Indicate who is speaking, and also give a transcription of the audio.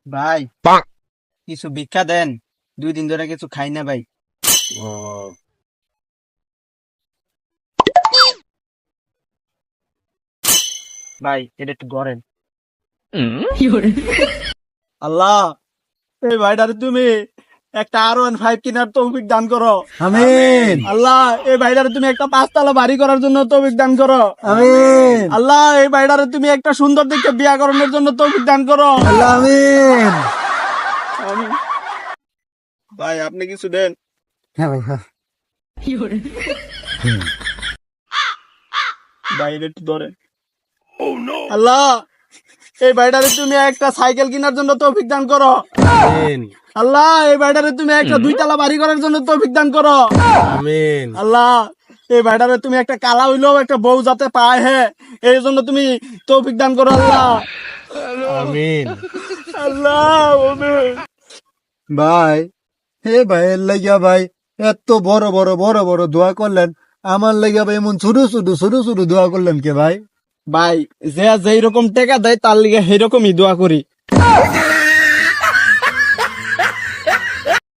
Speaker 1: ভাই কিছু ভিক্ষা দেন, 2 দিন ধরে কিছু খাই না ভাই। ভাই এটা একটু গড়েন। আল্লাহ, এই ভাইটারে তুমি একটা R15 কেনার তৌফিক দান করো।
Speaker 2: আমিন
Speaker 1: আল্লাহ, এই ভাইটারে তুমি একটা 5 তলা বাড়ি করার জন্য তৌফিক দান করো।
Speaker 2: আমিন
Speaker 1: আল্লাহ, এই ভাইটারে তুমি একটা সুন্দর দেখে বিয়া করানোর জন্য তৌফিক দান করো।
Speaker 2: আল্লাহ আমিন।
Speaker 1: আমিন। ভাই আপনি কিছু দেন।
Speaker 2: হ্যাঁ ভাই, হ্যাঁ।
Speaker 1: ভাই এটা একটু ধরেন। আল্লাহ, এই ভাইটারে তুমি একটা সাইকেল কেনার জন্য তৌফিক দান করো।
Speaker 2: আমিন
Speaker 1: আল্লাহ, এই ভাইটারে তুমি একটা 2 তলা বাড়ি করার জন্য তৌফিক দান করো।
Speaker 2: আমিন
Speaker 1: আল্লাহ, এই ভাইটারে তুমি একটা কালা হইলেও একটা বউ যাতে পায়, হ্যাঁ, এই জন্য তুমি তৌফিক দান করো। আল্লাহ,
Speaker 2: আমিন।
Speaker 1: আল্লাহ
Speaker 2: ভাই, হে ভাই, এর লাগিয়া ভাই এত বড় বড় বড় বড় দোয়া করলেন, আমার লাগিয়া ভাই এমন ছোট ছোট ছোট ছোট দোয়া করলেন কে ভাই?
Speaker 1: ভাই, যে যেই রকম টাকা দেয় তার লিগে সেই রকমই দোয়া করি।